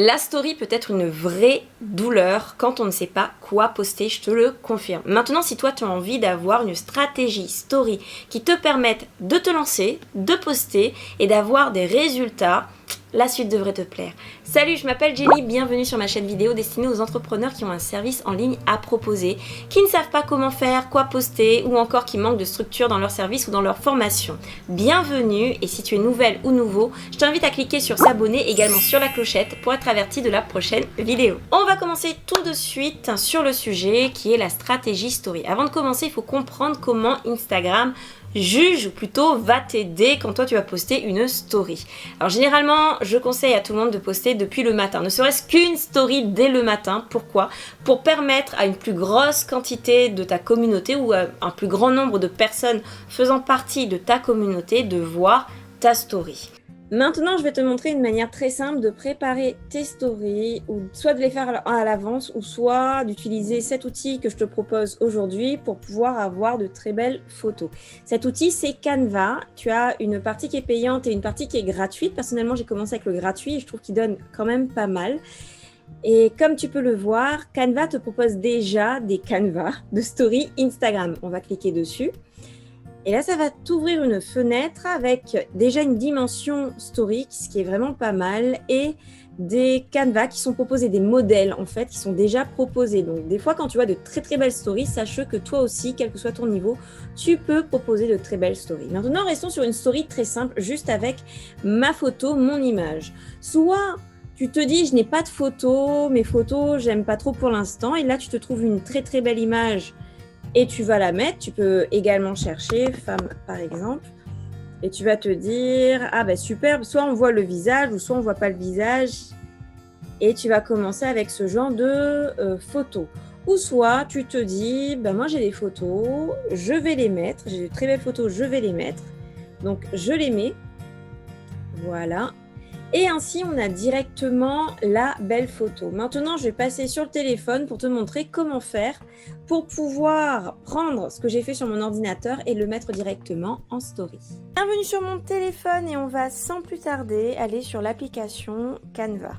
La story peut être une vraie douleur quand on ne sait pas quoi poster, je te le confirme. Maintenant, si toi tu as envie d'avoir une stratégie story qui te permette de te lancer, de poster et d'avoir des résultats, la suite devrait te plaire. Salut, je m'appelle Jenny, bienvenue sur ma chaîne vidéo destinée aux entrepreneurs qui ont un service en ligne à proposer, qui ne savent pas comment faire, quoi poster ou encore qui manquent de structure dans leur service ou dans leur formation. Bienvenue, et si tu es nouvelle ou nouveau, je t'invite à cliquer sur s'abonner, également sur la clochette pour être averti de la prochaine vidéo. On va commencer tout de suite sur le sujet qui est la stratégie story. Avant de commencer, il faut comprendre comment Instagram juge, ou plutôt va t'aider quand toi tu vas poster une story. Alors généralement, je conseille à tout le monde de poster depuis le matin, ne serait-ce qu'une story dès le matin. Pourquoi ? Pour permettre à une plus grosse quantité de ta communauté ou à un plus grand nombre de personnes faisant partie de ta communauté de voir ta story. Maintenant, je vais te montrer une manière très simple de préparer tes stories, ou soit de les faire à l'avance, ou soit d'utiliser cet outil que je te propose aujourd'hui pour pouvoir avoir de très belles photos. Cet outil, c'est Canva. Tu as une partie qui est payante et une partie qui est gratuite. Personnellement, j'ai commencé avec le gratuit et je trouve qu'il donne quand même pas mal. Et comme tu peux le voir, Canva te propose déjà des canevas de story Instagram. On va cliquer dessus. Et là, ça va t'ouvrir une fenêtre avec déjà une dimension story, ce qui est vraiment pas mal, et des canevas qui sont proposés, des modèles en fait, qui sont déjà proposés. Donc des fois, quand tu vois de très très belles stories, sache que toi aussi, quel que soit ton niveau, tu peux proposer de très belles stories. Maintenant, restons sur une story très simple, juste avec ma photo, mon image. Soit tu te dis, je n'ai pas de photos, mes photos, j'aime pas trop pour l'instant, et là, tu te trouves une très très belle image et tu vas la mettre. Tu peux également chercher femme par exemple et tu vas te dire ah ben superbe, soit on voit le visage ou soit on voit pas le visage, et tu vas commencer avec ce genre de photos. Ou soit tu te dis ben moi j'ai des photos, je vais les mettre, j'ai de très belles photos, je vais les mettre, donc je les mets, voilà. Et ainsi, on a directement la belle photo. Maintenant, je vais passer sur le téléphone pour te montrer comment faire pour pouvoir prendre ce que j'ai fait sur mon ordinateur et le mettre directement en story. Bienvenue sur mon téléphone et on va sans plus tarder aller sur l'application Canva.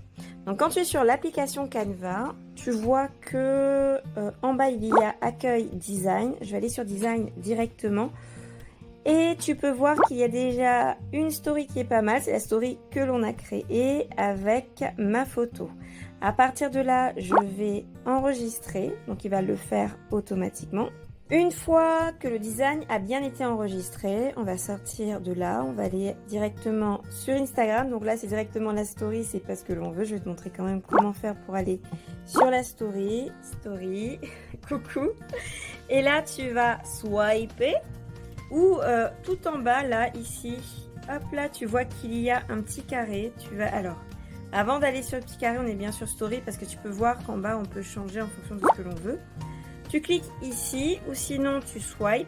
Donc, quand tu es sur l'application Canva, tu vois que en bas, il y a Accueil Design. Je vais aller sur Design directement. Et tu peux voir qu'il y a déjà une story qui est pas mal, c'est la story que l'on a créée avec ma photo. À partir de là, je vais enregistrer, donc il va le faire automatiquement. Une fois que le design a bien été enregistré, on va sortir de là, on va aller directement sur Instagram. Donc là, c'est directement la story, c'est pas ce que l'on veut. Je vais te montrer quand même comment faire pour aller sur la story. Story, coucou. Et là, tu vas swiper. Ou tout en bas, là, ici, hop là, tu vois qu'il y a un petit carré. Alors, avant d'aller sur le petit carré, on est bien sur Story parce que tu peux voir qu'en bas, on peut changer en fonction de ce que l'on veut. Tu cliques ici ou sinon, tu swipes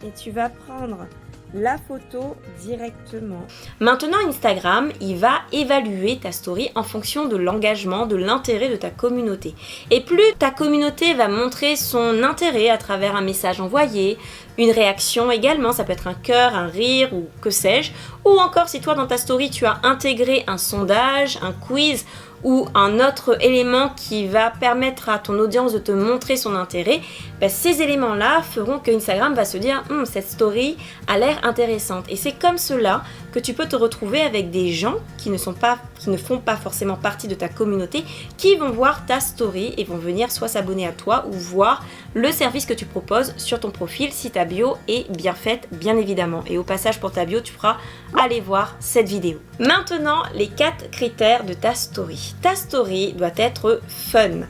et tu vas prendre la photo directement. Maintenant, Instagram, il va évaluer ta story en fonction de l'engagement, de l'intérêt de ta communauté. Et plus ta communauté va montrer son intérêt à travers un message envoyé, une réaction également, ça peut être un cœur, un rire ou que sais-je, ou encore si toi dans ta story tu as intégré un sondage, un quiz ou un autre élément qui va permettre à ton audience de te montrer son intérêt, ces éléments-là feront que Instagram va se dire cette story a l'air intéressante. Et c'est comme cela que tu peux te retrouver avec des gens qui ne font pas forcément partie de ta communauté, qui vont voir ta story et vont venir soit s'abonner à toi ou voir le service que tu proposes sur ton profil si ta bio est bien faite, bien évidemment. Et au passage, pour ta bio, tu pourras aller voir cette vidéo. Maintenant, les 4 critères de ta story. Ta story doit être fun.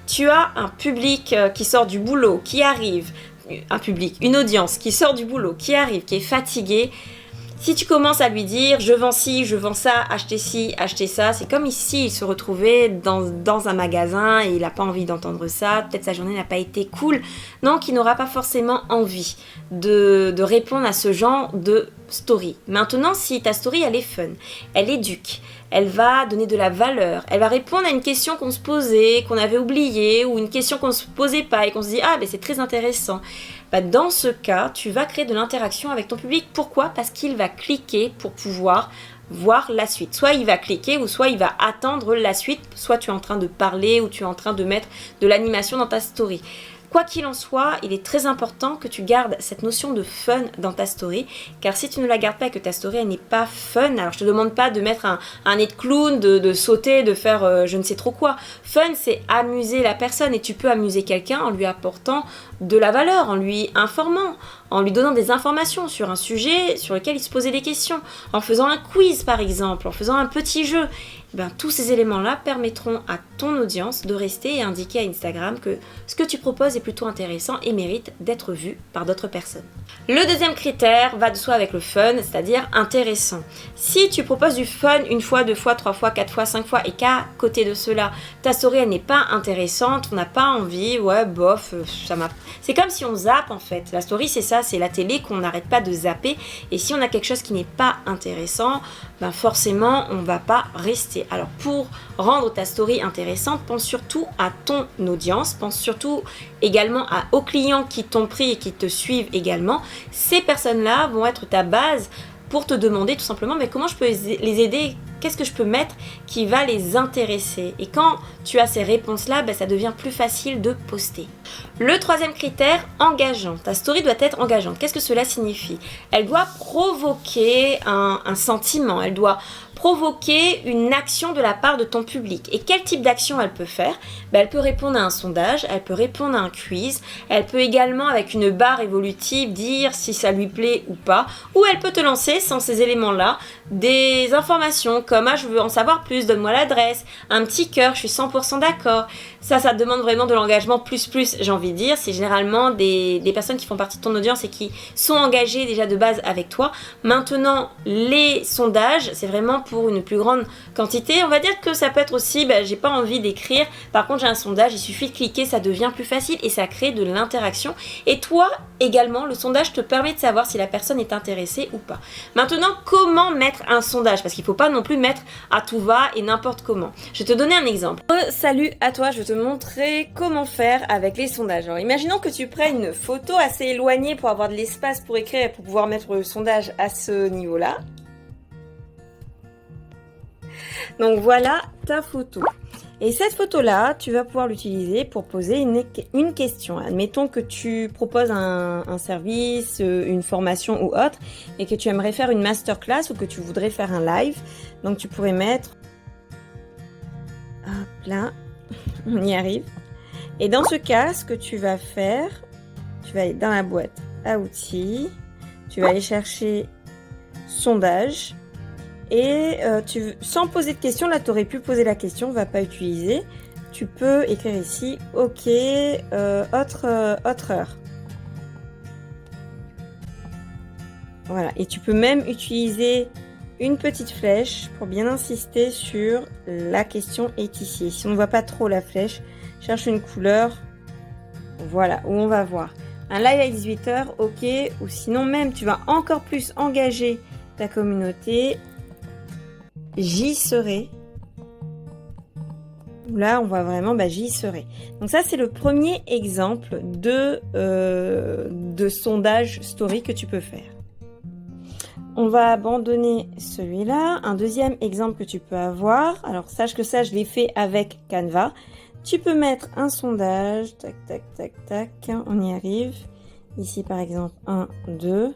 Tu as un public qui sort du boulot, qui arrive, une audience qui sort du boulot, qui arrive, qui est fatiguée. Si tu commences à lui dire je vends ci, je vends ça, achetez ci, achetez ça, c'est comme ici il se retrouvait dans un magasin et il n'a pas envie d'entendre ça, peut-être sa journée n'a pas été cool, donc il n'aura pas forcément envie de répondre à ce genre de story. Maintenant, si ta story elle est fun, elle éduque, elle va donner de la valeur, elle va répondre à une question qu'on se posait, qu'on avait oubliée, ou une question qu'on ne se posait pas et qu'on se dit ah ben c'est très intéressant. Dans ce cas, tu vas créer de l'interaction avec ton public. Pourquoi ? Parce qu'il va cliquer pour pouvoir voir la suite. Soit il va cliquer ou soit il va attendre la suite, soit tu es en train de parler ou tu es en train de mettre de l'animation dans ta story. Quoi qu'il en soit, il est très important que tu gardes cette notion de fun dans ta story, car si tu ne la gardes pas et que ta story elle n'est pas fun, alors je te demande pas de mettre un nez de clown, de sauter, de faire je ne sais trop quoi. Fun, c'est amuser la personne et tu peux amuser quelqu'un en lui apportant de la valeur, en lui informant, en lui donnant des informations sur un sujet sur lequel il se posait des questions, en faisant un quiz par exemple, en faisant un petit jeu. Tous ces éléments-là permettront à ton audience de rester et indiquer à Instagram que ce que tu proposes est plutôt intéressant et mérite d'être vu par d'autres personnes. Le deuxième critère va de soi avec le fun, c'est-à-dire intéressant. Si tu proposes du fun une fois, deux fois, trois fois, quatre fois, cinq fois et qu'à côté de cela, ta story elle n'est pas intéressante, on n'a pas envie, ouais bof, ça m'a... C'est comme si on zappe en fait. La story c'est ça, c'est la télé qu'on n'arrête pas de zapper et si on a quelque chose qui n'est pas intéressant, forcément on va pas rester. Alors pour rendre ta story intéressante, pense surtout à ton audience, pense surtout également aux clients qui t'ont pris et qui te suivent également. Ces personnes-là vont être ta base pour te demander tout simplement mais comment je peux les aider, qu'est-ce que je peux mettre qui va les intéresser. Et quand tu as ces réponses-là, ça devient plus facile de poster. Le troisième critère, engageant. Ta story doit être engageante. Qu'est-ce que cela signifie? Elle doit provoquer un sentiment, elle doit provoquer une action de la part de ton public. Et quel type d'action elle peut faire? Elle peut répondre à un sondage, elle peut répondre à un quiz, elle peut également avec une barre évolutive dire si ça lui plaît ou pas, ou elle peut te lancer sans ces éléments-là des informations comme je veux en savoir plus, donne-moi l'adresse, un petit cœur, je suis 100% d'accord. Ça demande vraiment de l'engagement plus, j'ai envie de dire. C'est généralement des personnes qui font partie de ton audience et qui sont engagées déjà de base avec toi. Maintenant, les sondages, c'est vraiment pour une plus grande quantité. On va dire que ça peut être aussi, j'ai pas envie d'écrire. Par contre, j'ai un sondage, il suffit de cliquer, ça devient plus facile et ça crée de l'interaction. Et toi, également, le sondage te permet de savoir si la personne est intéressée ou pas. Maintenant, comment mettre un sondage? Parce qu'il faut pas non plus mettre à tout va et n'importe comment. Je vais te donner un exemple. Salut à toi, je vais te montrer comment faire avec les sondages. Alors, imaginons que tu prennes une photo assez éloignée pour avoir de l'espace pour écrire et pour pouvoir mettre le sondage à ce niveau-là. Donc voilà ta photo. Et cette photo-là, tu vas pouvoir l'utiliser pour poser une question. Admettons que tu proposes un service, une formation ou autre, et que tu aimerais faire une masterclass ou que tu voudrais faire un live. Donc tu pourrais mettre... Hop là, on y arrive. Et dans ce cas, ce que tu vas faire, tu vas aller dans la boîte à outils, tu vas aller chercher sondage. Et sans poser de question, là tu aurais pu poser la question, on va pas utiliser. Tu peux écrire ici, ok, autre heure. Voilà, et tu peux même utiliser une petite flèche pour bien insister sur la question est ici. Si on ne voit pas trop la flèche, cherche une couleur, voilà, où on va voir. Un live à 18h, ok, ou sinon même tu vas encore plus engager ta communauté. J'y serai. Là, on voit vraiment, j'y serai. Donc ça, c'est le premier exemple de sondage story que tu peux faire. On va abandonner celui-là. Un deuxième exemple que tu peux avoir. Alors, sache que ça, je l'ai fait avec Canva. Tu peux mettre un sondage. Tac, tac, tac, tac. On y arrive. Ici, par exemple, 1, 2.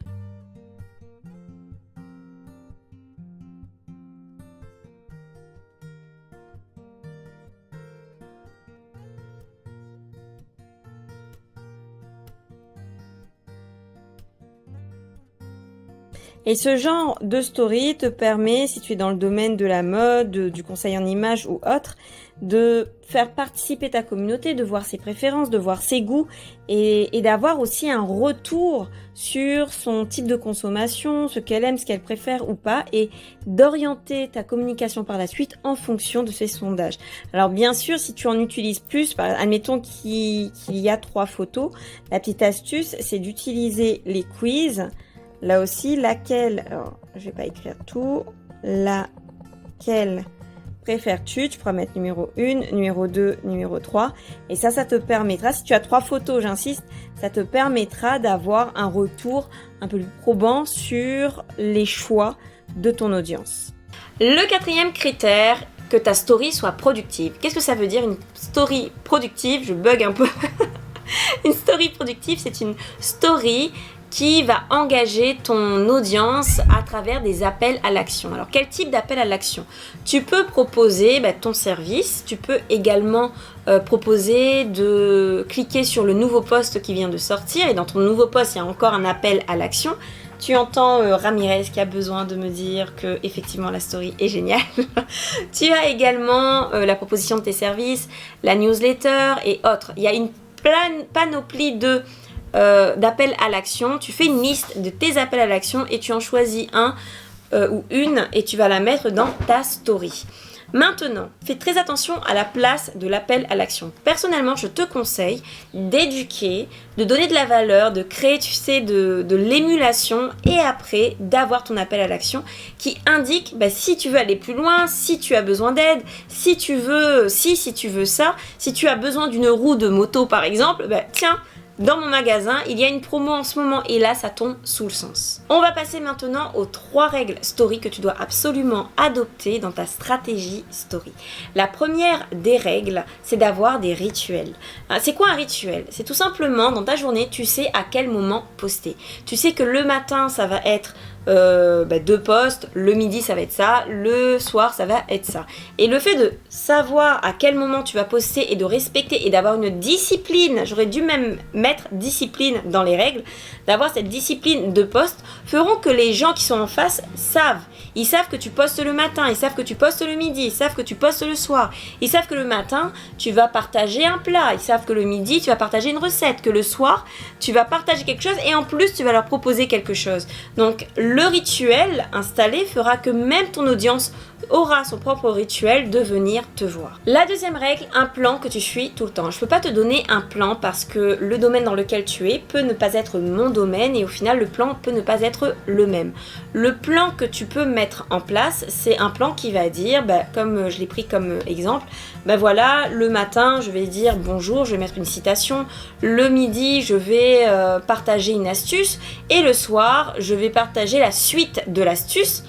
Et ce genre de story te permet, si tu es dans le domaine de la mode, du conseil en images ou autre, de faire participer ta communauté, de voir ses préférences, de voir ses goûts et d'avoir aussi un retour sur son type de consommation, ce qu'elle aime, ce qu'elle préfère ou pas, et d'orienter ta communication par la suite en fonction de ces sondages. Alors bien sûr, si tu en utilises plus, admettons qu'il y a 3 photos, la petite astuce, c'est d'utiliser les quiz. Là aussi, laquelle, alors je vais pas écrire tout, laquelle préfères-tu? Tu pourras mettre numéro 1, numéro 2, numéro 3. Et ça te permettra, si tu as 3 photos, j'insiste, ça te permettra d'avoir un retour un peu plus probant sur les choix de ton audience. Le quatrième critère, que ta story soit productive. Qu'est-ce que ça veut dire une story productive? Je bug un peu. Une story productive, c'est une story qui va engager ton audience à travers des appels à l'action. Alors, quel type d'appel à l'action? Tu peux proposer ton service, tu peux également proposer de cliquer sur le nouveau post qui vient de sortir, et dans ton nouveau post, il y a encore un appel à l'action. Tu entends Ramirez qui a besoin de me dire que effectivement la story est géniale. Tu as également la proposition de tes services, la newsletter et autres. Il y a une panoplie d'appels à l'action. Tu fais une liste de tes appels à l'action et tu en choisis un ou une et tu vas la mettre dans ta story. Maintenant, fais très attention à la place de l'appel à l'action. Personnellement, je te conseille d'éduquer, de donner de la valeur, de créer, de l'émulation et après d'avoir ton appel à l'action qui indique si tu veux aller plus loin, si tu as besoin d'aide, si tu veux si tu veux ça, si tu as besoin d'une roue de moto par exemple, tiens, dans mon magasin, il y a une promo en ce moment et là, ça tombe sous le sens. On va passer maintenant aux 3 règles story que tu dois absolument adopter dans ta stratégie story. La première des règles, c'est d'avoir des rituels. C'est quoi un rituel? C'est tout simplement, dans ta journée, tu sais à quel moment poster. Tu sais que le matin, ça va être 2 posts, le midi ça va être ça, le soir ça va être ça. Et le fait de savoir à quel moment tu vas poster et de respecter et d'avoir une discipline, j'aurais dû même mettre discipline dans les règles, d'avoir cette discipline de post feront que les gens qui sont en face savent. Ils savent que tu postes le matin, ils savent que tu postes le midi, ils savent que tu postes le soir. Ils savent que le matin, tu vas partager un plat. Ils savent que le midi, tu vas partager une recette. Que le soir, tu vas partager quelque chose et en plus, tu vas leur proposer quelque chose. Donc, le rituel installé fera que même ton audience aura son propre rituel de venir te voir. La deuxième règle, un plan que tu suis tout le temps. Je ne peux pas te donner un plan parce que le domaine dans lequel tu es peut ne pas être mon domaine et au final, le plan peut ne pas être le même. Le plan que tu peux mettre en place, c'est un plan qui va dire, comme je l'ai pris comme exemple, voilà, le matin, je vais dire bonjour, je vais mettre une citation. Le midi, je vais partager une astuce. Et le soir, je vais partager la suite de l'astuce,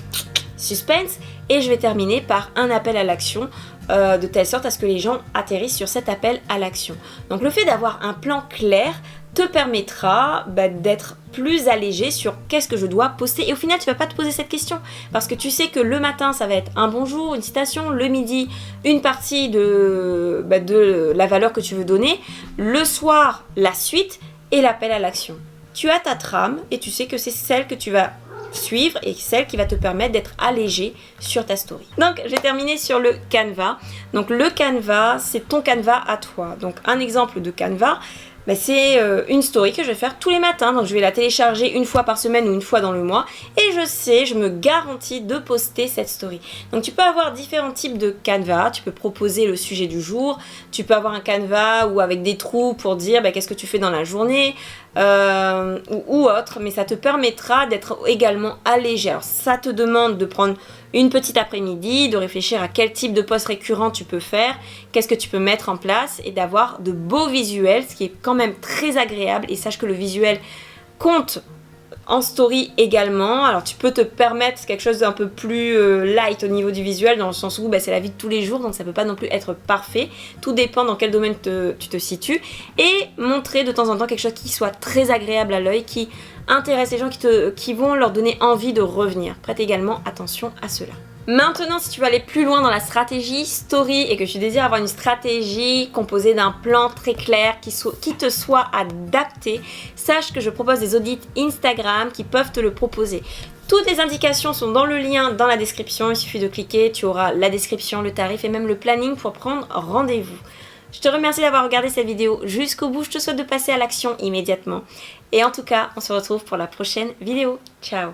suspense, et je vais terminer par un appel à l'action de telle sorte à ce que les gens atterrissent sur cet appel à l'action. Donc le fait d'avoir un plan clair te permettra d'être plus allégé sur qu'est-ce que je dois poster. Et au final, tu ne vas pas te poser cette question parce que tu sais que le matin, ça va être un bonjour, une citation, le midi, une partie de la valeur que tu veux donner, le soir, la suite et l'appel à l'action. Tu as ta trame et tu sais que c'est celle que tu vas suivre et celle qui va te permettre d'être allégé sur ta story. Donc, j'ai terminé sur le Canva. Donc, le Canva, c'est ton Canva à toi. Donc, un exemple de Canva, c'est une story que je vais faire tous les matins. Donc, je vais la télécharger une fois par semaine ou une fois dans le mois. Et je me garantis de poster cette story. Donc, tu peux avoir différents types de Canva. Tu peux proposer le sujet du jour. Tu peux avoir un Canva ou avec des trous pour dire qu'est-ce que tu fais dans la journée ou autre. Mais ça te permettra d'être également allégé. Alors, ça te demande de prendre une petite après-midi, de réfléchir à quel type de post récurrent tu peux faire, qu'est-ce que tu peux mettre en place et d'avoir de beaux visuels, ce qui est quand même très agréable. Et sache que le visuel compte en story également. Alors tu peux te permettre quelque chose d'un peu plus light au niveau du visuel, dans le sens où c'est la vie de tous les jours, donc ça peut pas non plus être parfait. Tout dépend dans quel domaine tu te situes. Et montrer de temps en temps quelque chose qui soit très agréable à l'œil, qui intéresse les gens, qui vont leur donner envie de revenir. Prête également attention à cela. Maintenant, si tu veux aller plus loin dans la stratégie story et que tu désires avoir une stratégie composée d'un plan très clair qui te soit adapté, sache que je propose des audits Instagram qui peuvent te le proposer. Toutes les indications sont dans le lien dans la description. Il suffit de cliquer, tu auras la description, le tarif et même le planning pour prendre rendez-vous. Je te remercie d'avoir regardé cette vidéo jusqu'au bout. Je te souhaite de passer à l'action immédiatement. Et en tout cas, on se retrouve pour la prochaine vidéo. Ciao!